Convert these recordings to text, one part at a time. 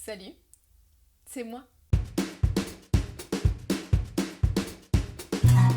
Salut, c'est moi.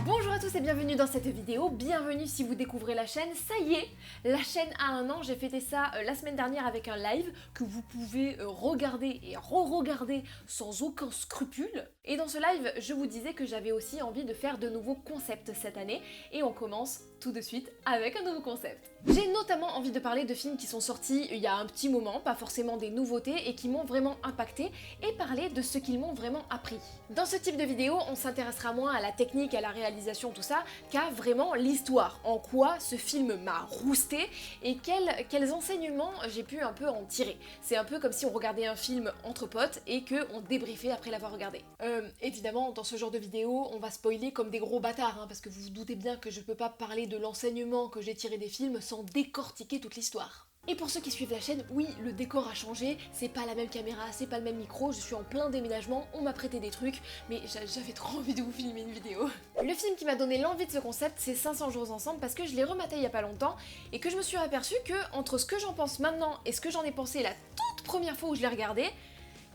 Bonjour à tous et bienvenue dans cette vidéo, bienvenue si vous découvrez la chaîne. Ça y est, la chaîne a un an, j'ai fêté ça la semaine dernière avec un live que vous pouvez regarder et re-regarder sans aucun scrupule. Et dans ce live, je vous disais que j'avais aussi envie de faire de nouveaux concepts cette année et on commence tout de suite avec un nouveau concept. J'ai notamment envie de parler de films qui sont sortis il y a un petit moment, pas forcément des nouveautés et qui m'ont vraiment impacté et parler de ce qu'ils m'ont vraiment appris. Dans ce type de vidéo, on s'intéressera moins à la technique, à la réalisation, tout ça, qu'à vraiment l'histoire, en quoi ce film m'a rousté et quels enseignements j'ai pu un peu en tirer. C'est un peu comme si on regardait un film entre potes et qu'on débriefait après l'avoir regardé. Évidemment, dans ce genre de vidéo, on va spoiler comme des gros bâtards, parce que vous vous doutez bien que je peux pas parler de l'enseignement que j'ai tiré des films sans décortiquer toute l'histoire. Et pour ceux qui suivent la chaîne, oui, le décor a changé, c'est pas la même caméra, c'est pas le même micro, je suis en plein déménagement, on m'a prêté des trucs, mais j'avais trop envie de vous filmer une vidéo. Le film qui m'a donné l'envie de ce concept, c'est 500 jours ensemble, parce que je l'ai rematé il y a pas longtemps, et que je me suis aperçue que, entre ce que j'en pense maintenant et ce que j'en ai pensé la toute première fois où je l'ai regardé,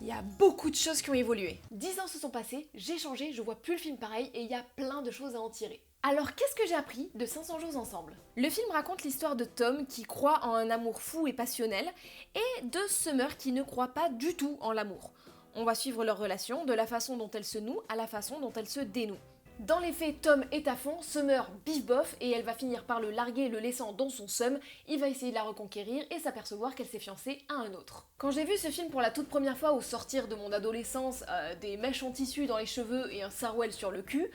il y a beaucoup de choses qui ont évolué. 10 ans se sont passés, j'ai changé, je vois plus le film pareil, et il y a plein de choses à en tirer. Alors qu'est-ce que j'ai appris de 500 jours ensemble? Le film raconte l'histoire de Tom qui croit en un amour fou et passionnel et de Summer qui ne croit pas du tout en l'amour. On va suivre leur relation de la façon dont elle se noue à la façon dont elle se dénoue. Dans les faits, Tom est à fond, Summer bif bof et elle va finir par le larguer le laissant dans son seum, il va essayer de la reconquérir et s'apercevoir qu'elle s'est fiancée à un autre. Quand j'ai vu ce film pour la toute première fois au sortir de mon adolescence, des mèches en tissu dans les cheveux et un sarouel sur le cul,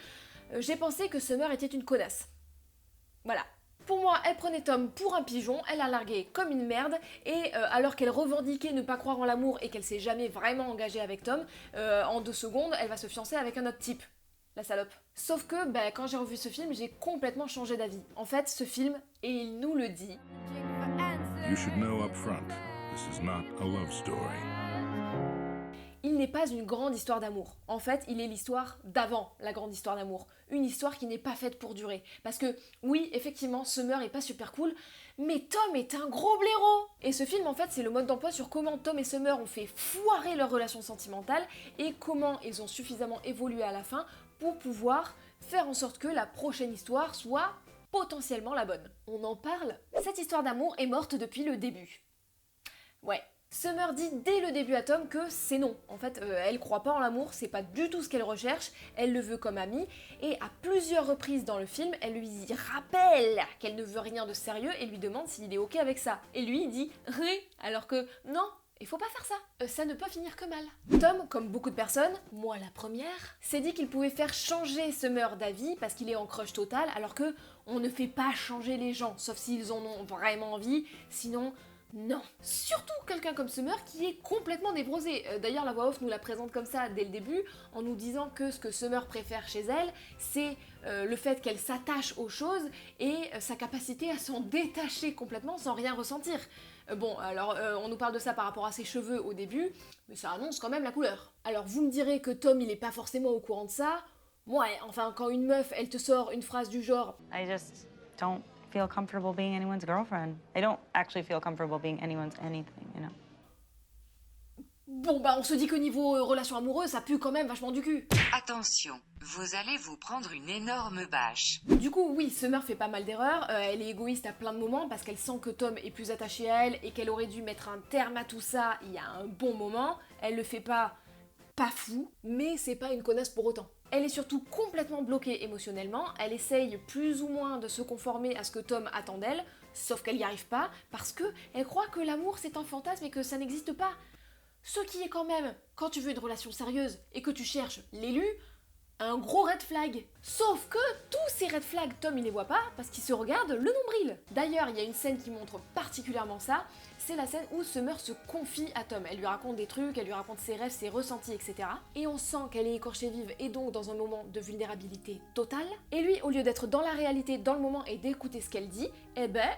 j'ai pensé que Summer était une connasse. Voilà. Pour moi, elle prenait Tom pour un pigeon, elle l'a largué comme une merde, et alors qu'elle revendiquait ne pas croire en l'amour et qu'elle s'est jamais vraiment engagée avec Tom, en 2 secondes, elle va se fiancer avec un autre type. La salope. Sauf que, quand j'ai revu ce film, j'ai complètement changé d'avis. En fait, ce film, et il nous le dit... You should know up front, this is not a love story. Il n'est pas une grande histoire d'amour. En fait, il est l'histoire d'avant la grande histoire d'amour. Une histoire qui n'est pas faite pour durer. Parce que, oui, effectivement, Summer est pas super cool, mais Tom est un gros blaireau. Et ce film, en fait, c'est le mode d'emploi sur comment Tom et Summer ont fait foirer leur relation sentimentale et comment ils ont suffisamment évolué à la fin pour pouvoir faire en sorte que la prochaine histoire soit potentiellement la bonne. On en parle. Cette histoire d'amour est morte depuis le début. Ouais. Summer dit dès le début à Tom que c'est non. En fait, elle croit pas en l'amour, c'est pas du tout ce qu'elle recherche, elle le veut comme ami, et à plusieurs reprises dans le film, elle lui rappelle qu'elle ne veut rien de sérieux et lui demande s'il est ok avec ça. Et lui, il dit oui, alors que non, il faut pas faire ça. Ça ne peut finir que mal. Tom, comme beaucoup de personnes, moi la première, s'est dit qu'il pouvait faire changer Summer d'avis parce qu'il est en crush total, alors que on ne fait pas changer les gens, sauf s'ils en ont vraiment envie, sinon... Non, surtout quelqu'un comme Summer qui est complètement névrosé. D'ailleurs, la voix off nous la présente comme ça dès le début, en nous disant que ce que Summer préfère chez elle, c'est le fait qu'elle s'attache aux choses et sa capacité à s'en détacher complètement sans rien ressentir. Bon, alors on nous parle de ça par rapport à ses cheveux au début, mais ça annonce quand même la couleur. Alors vous me direz que Tom il est pas forcément au courant de ça. Ouais, enfin quand une meuf elle te sort une phrase du genre I just don't feel comfortable being anyone's girlfriend. I don't actually feel comfortable being anyone's anything, you know. Bon on se dit que niveau relation amoureuse, ça pue quand même vachement du cul. Attention, vous allez vous prendre une énorme bâche. Du coup, oui, Summer fait pas mal d'erreurs, elle est égoïste à plein de moments parce qu'elle sent que Tom est plus attaché à elle et qu'elle aurait dû mettre un terme à tout ça il y a un bon moment. Elle le fait pas fou, mais c'est pas une connasse pour autant. Elle est surtout complètement bloquée émotionnellement, elle essaye plus ou moins de se conformer à ce que Tom attend d'elle, sauf qu'elle n'y arrive pas parce que elle croit que l'amour c'est un fantasme et que ça n'existe pas. Ce qui est quand même, quand tu veux une relation sérieuse et que tu cherches l'élu, un gros red flag. Sauf que tous ces red flags, Tom il les voit pas parce qu'il se regarde le nombril. D'ailleurs, il y a une scène qui montre particulièrement ça, c'est la scène où Summer se confie à Tom. Elle lui raconte des trucs, elle lui raconte ses rêves, ses ressentis, etc. Et on sent qu'elle est écorchée vive et donc dans un moment de vulnérabilité totale. Et lui, au lieu d'être dans la réalité, dans le moment et d'écouter ce qu'elle dit,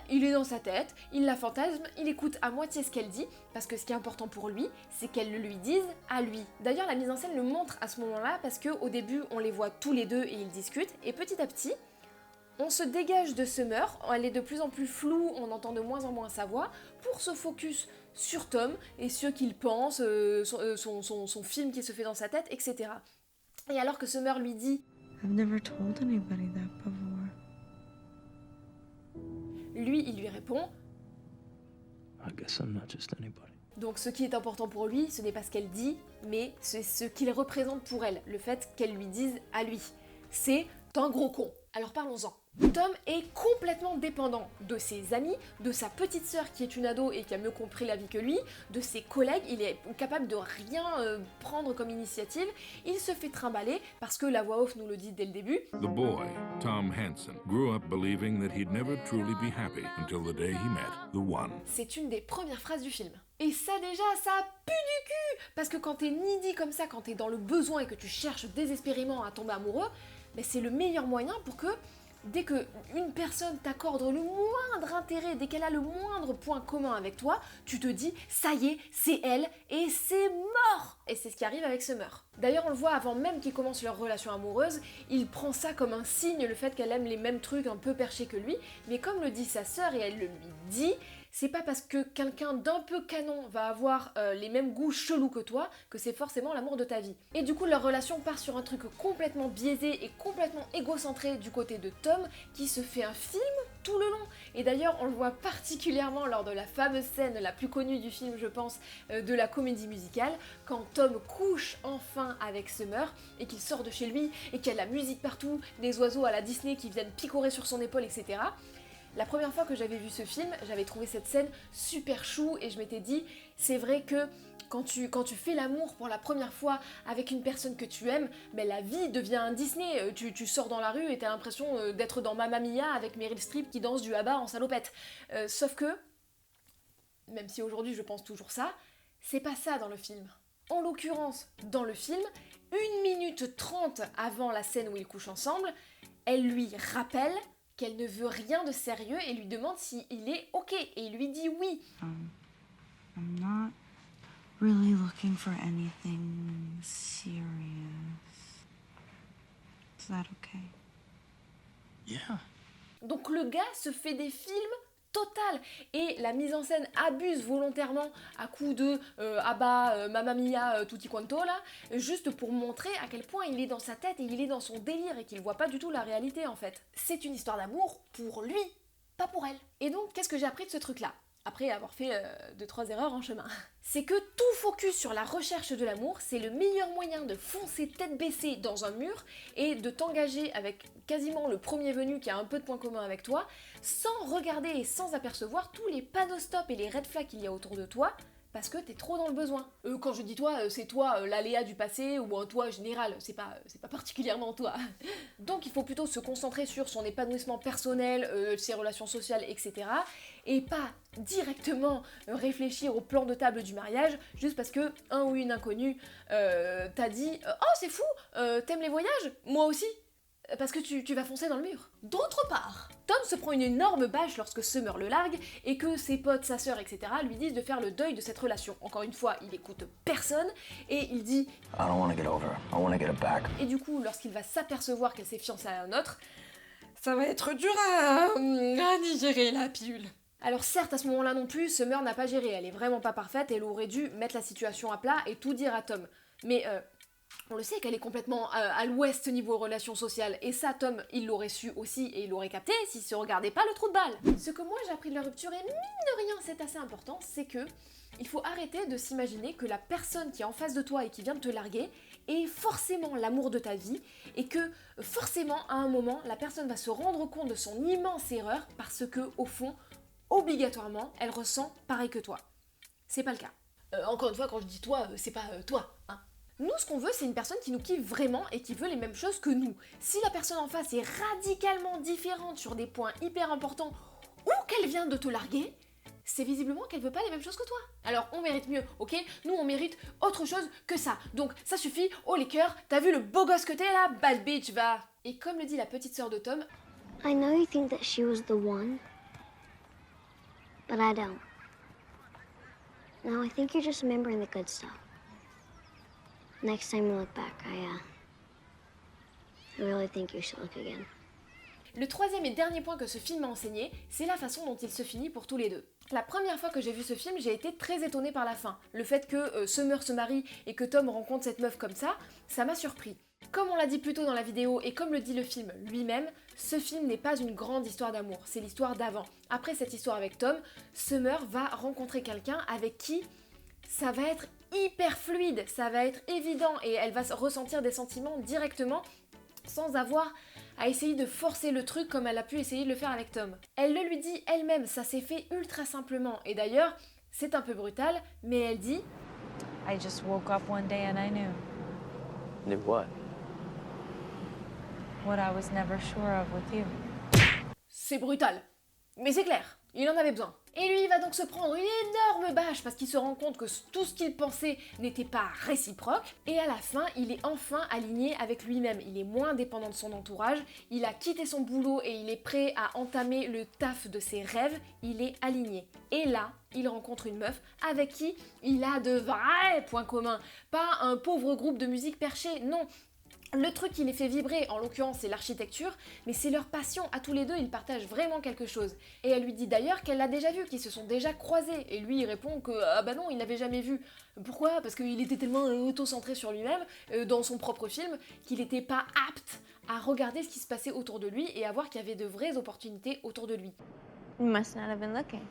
il est dans sa tête, il la fantasme, il écoute à moitié ce qu'elle dit, parce que ce qui est important pour lui, c'est qu'elle le lui dise à lui. D'ailleurs, la mise en scène le montre à ce moment-là, parce qu'au début, on les voit tous les deux et ils discutent, et petit à petit, on se dégage de Summer, elle est de plus en plus floue, on entend de moins en moins sa voix, pour se focus sur Tom et ce qu'il pense, son film qui se fait dans sa tête, etc. Et alors que Summer lui dit I've never told anybody that before. lui, il lui répond I guess I'm not just anybody. donc ce qui est important pour lui, ce n'est pas ce qu'elle dit, mais c'est ce qu'il représente pour elle, le fait qu'elle lui dise à lui. C'est un gros con. Alors parlons-en. Tom est complètement dépendant de ses amis, de sa petite sœur qui est une ado et qui a mieux compris la vie que lui, de ses collègues, il est capable de rien prendre comme initiative, il se fait trimballer parce que la voix off nous le dit dès le début. The boy, Tom Hansen, grew up believing that he'd never truly be happy until the day he met the one. C'est une des premières phrases du film. Et ça déjà, ça pue du cul. Parce que quand t'es needy comme ça, quand t'es dans le besoin et que tu cherches désespérément à tomber amoureux, mais c'est le meilleur moyen pour que dès que une personne t'accorde le moindre intérêt, dès qu'elle a le moindre point commun avec toi, tu te dis ça y est, c'est elle et c'est mort. Et c'est ce qui arrive avec Summer. D'ailleurs, on le voit avant même qu'ils commencent leur relation amoureuse, il prend ça comme un signe, le fait qu'elle aime les mêmes trucs un peu perchés que lui, mais comme le dit sa sœur et elle le lui dit, c'est pas parce que quelqu'un d'un peu canon va avoir les mêmes goûts chelous que toi que c'est forcément l'amour de ta vie. Et du coup, leur relation part sur un truc complètement biaisé et complètement égocentré du côté de Tom, qui se fait un film tout le long. Et d'ailleurs, on le voit particulièrement lors de la fameuse scène la plus connue du film, je pense, de la comédie musicale, quand Tom couche enfin avec Summer et qu'il sort de chez lui et qu'il y a de la musique partout, des oiseaux à la Disney qui viennent picorer sur son épaule, etc. La première fois que j'avais vu ce film, j'avais trouvé cette scène super chou et je m'étais dit, c'est vrai que quand tu fais l'amour pour la première fois avec une personne que tu aimes, mais la vie devient un Disney. Tu sors dans la rue et t'as l'impression d'être dans Mamma Mia avec Meryl Streep qui danse du ABBA en salopette. Sauf que, même si aujourd'hui je pense toujours ça, c'est pas ça dans le film. En l'occurrence, dans le film, 1 minute 30 avant la scène où ils couchent ensemble, elle lui rappelle qu'elle ne veut rien de sérieux et lui demande s'il est ok. Et il lui dit oui. I'm not really looking for anything serious. Is that okay? Yeah. Donc le gars se fait des films total et la mise en scène abuse volontairement à coup de ABBA, Mamma Mia, tutti quanto là, juste pour montrer à quel point il est dans sa tête et il est dans son délire et qu'il voit pas du tout la réalité en fait. C'est une histoire d'amour pour lui, pas pour elle. Et donc qu'est-ce que j'ai appris de ce truc là ? Après avoir fait 2-3 erreurs en chemin. C'est que tout focus sur la recherche de l'amour, c'est le meilleur moyen de foncer tête baissée dans un mur et de t'engager avec quasiment le premier venu qui a un peu de points communs avec toi, sans regarder et sans apercevoir tous les panneaux stop et les red flags qu'il y a autour de toi, parce que t'es trop dans le besoin. Quand je dis toi, c'est toi l'aléa du passé ou un toi général, c'est pas particulièrement toi. Donc il faut plutôt se concentrer sur son épanouissement personnel, ses relations sociales, etc. Et pas directement réfléchir au plan de table du mariage juste parce que un ou une inconnue t'a dit « Oh c'est fou, t'aimes les voyages ? Moi aussi !» Parce que tu vas foncer dans le mur. D'autre part, Tom se prend une énorme bâche lorsque Summer le largue et que ses potes, sa sœur, etc. lui disent de faire le deuil de cette relation. Encore une fois, il écoute personne et il dit « I don't want to get over her. I want to get her back. » Et du coup, lorsqu'il va s'apercevoir qu'elle s'est fiancée à un autre, ça va être dur à digérer la pilule. Alors certes, à ce moment-là non plus, Summer n'a pas géré, elle est vraiment pas parfaite, elle aurait dû mettre la situation à plat et tout dire à Tom. Mais on le sait qu'elle est complètement à l'ouest niveau relations sociales, et ça Tom il l'aurait su aussi et il l'aurait capté s'il se regardait pas le trou de balle. Ce que moi j'ai appris de la rupture, et mine de rien c'est assez important, c'est que il faut arrêter de s'imaginer que la personne qui est en face de toi et qui vient de te larguer est forcément l'amour de ta vie, et que forcément à un moment la personne va se rendre compte de son immense erreur parce que au fond, obligatoirement, elle ressent pareil que toi. C'est pas le cas. Encore une fois, quand je dis toi, c'est pas toi, hein. Nous, ce qu'on veut, c'est une personne qui nous kiffe vraiment et qui veut les mêmes choses que nous. Si la personne en face est radicalement différente sur des points hyper importants ou qu'elle vient de te larguer, c'est visiblement qu'elle veut pas les mêmes choses que toi. Alors, on mérite mieux, ok ? Nous, on mérite autre chose que ça. Donc, ça suffit, oh les cœurs, t'as vu le beau gosse que t'es là ? Bad bitch, va ! Et comme le dit la petite sœur de Tom, I know you think that she was the one, but I don't. No, I think you're just remembering the good stuff. Next time you look back, I really think you should look again. Le troisième et dernier point que ce film m'a enseigné, c'est la façon dont il se finit pour tous les deux. La première fois que j'ai vu ce film, j'ai été très étonnée par la fin. Le fait que Summer se marie et que Tom rencontre cette meuf comme ça m'a surpris. Comme on l'a dit plus tôt dans la vidéo et comme le dit le film lui-même, ce film n'est pas une grande histoire d'amour, c'est l'histoire d'avant. Après cette histoire avec Tom, Summer va rencontrer quelqu'un avec qui ça va être hyper fluide, ça va être évident et elle va ressentir des sentiments directement sans avoir à essayer de forcer le truc comme elle a pu essayer de le faire avec Tom. Elle le lui dit elle-même, ça s'est fait ultra simplement et d'ailleurs, c'est un peu brutal, mais elle dit I just woke up one day and I knew Knew what? what I was never sure of with you. c'est brutal, mais c'est clair, il en avait besoin. Et lui, il va donc se prendre une énorme bâche parce qu'il se rend compte que tout ce qu'il pensait n'était pas réciproque. Et à la fin, il est enfin aligné avec lui-même. Il est moins dépendant de son entourage. Il a quitté son boulot et il est prêt à entamer le taf de ses rêves. Il est aligné. Et là, il rencontre une meuf avec qui il a de vrais points communs. Pas un pauvre groupe de musique perché, non. Le truc qui les fait vibrer, en l'occurrence c'est l'architecture, mais c'est leur passion, à tous les deux ils partagent vraiment quelque chose. Et elle lui dit d'ailleurs qu'elle l'a déjà vu, qu'ils se sont déjà croisés, et lui il répond que ah bah non il l'avait jamais vu. Pourquoi? Parce qu'il était tellement auto-centré sur lui-même, dans son propre film, qu'il n'était pas apte à regarder ce qui se passait autour de lui et à voir qu'il y avait de vraies opportunités autour de lui. You must not have been looking.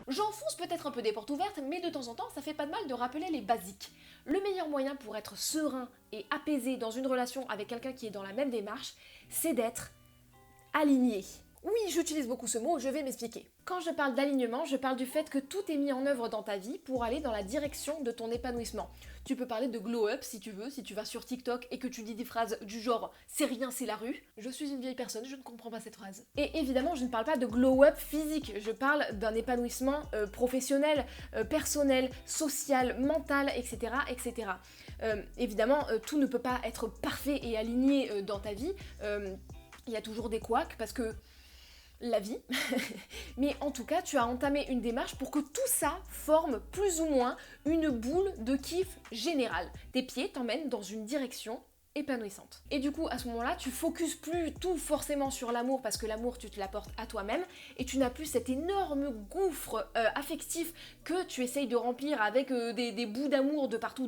J'enfonce peut-être un peu des portes ouvertes, mais de temps en temps, ça fait pas de mal de rappeler les basiques. Le meilleur moyen pour être serein et apaisé dans une relation avec quelqu'un qui est dans la même démarche, c'est d'être aligné. Oui, j'utilise beaucoup ce mot, je vais m'expliquer. Quand je parle d'alignement, je parle du fait que tout est mis en œuvre dans ta vie pour aller dans la direction de ton épanouissement. Tu peux parler de glow up si tu veux, si tu vas sur TikTok et que tu dis des phrases du genre « c'est rien, c'est la rue ». Je suis une vieille personne, je ne comprends pas cette phrase. Et évidemment, je ne parle pas de glow up physique, je parle d'un épanouissement professionnel, personnel, social, mental, etc. etc. Évidemment, tout ne peut pas être parfait et aligné dans ta vie. Il y a toujours des couacs parce que la vie, mais en tout cas tu as entamé une démarche pour que tout ça forme plus ou moins une boule de kiff général. Tes pieds t'emmènent dans une direction épanouissante. Et du coup à ce moment-là tu focuses plus tout forcément sur l'amour parce que l'amour tu te l'apportes à toi-même et tu n'as plus cet énorme gouffre affectif que tu essayes de remplir avec des bouts d'amour de partout.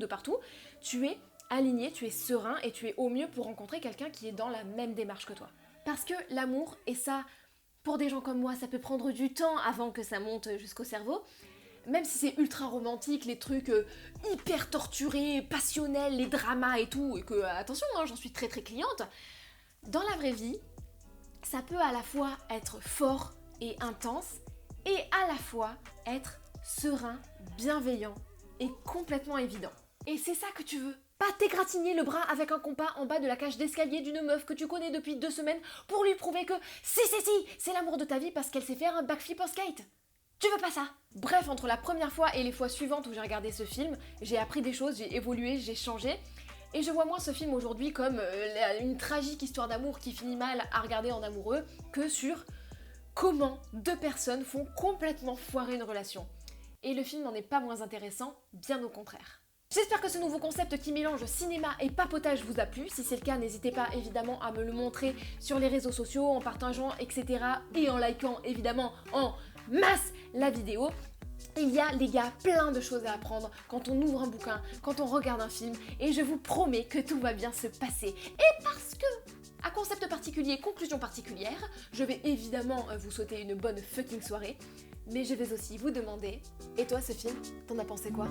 Tu es aligné, tu es serein et tu es au mieux pour rencontrer quelqu'un qui est dans la même démarche que toi. Parce que l'amour, et ça, pour des gens comme moi, ça peut prendre du temps avant que ça monte jusqu'au cerveau, même si c'est ultra romantique, les trucs hyper torturés, passionnels, les dramas et tout, et que, attention, hein, j'en suis très très cliente, dans la vraie vie, ça peut à la fois être fort et intense, et à la fois être serein, bienveillant et complètement évident. Et c'est ça que tu veux. Pas t'égratigner le bras avec un compas en bas de la cage d'escalier d'une meuf que tu connais depuis 2 semaines pour lui prouver que si, c'est l'amour de ta vie parce qu'elle sait faire un backflip en skate. Tu veux pas ça? Bref, entre la première fois et les fois suivantes où j'ai regardé ce film, j'ai appris des choses, j'ai évolué, j'ai changé. Et je vois moins ce film aujourd'hui comme une tragique histoire d'amour qui finit mal à regarder en amoureux que sur comment 2 personnes font complètement foirer une relation. Et le film n'en est pas moins intéressant, bien au contraire. J'espère que ce nouveau concept qui mélange cinéma et papotage vous a plu. Si c'est le cas, n'hésitez pas évidemment à me le montrer sur les réseaux sociaux, en partageant, etc. Et en likant évidemment en masse la vidéo. Il y a, les gars, plein de choses à apprendre quand on ouvre un bouquin, quand on regarde un film, et je vous promets que tout va bien se passer. Et parce que, à concept particulier, conclusion particulière, je vais évidemment vous souhaiter une bonne fucking soirée, mais je vais aussi vous demander, et toi ce film, t'en as pensé quoi ?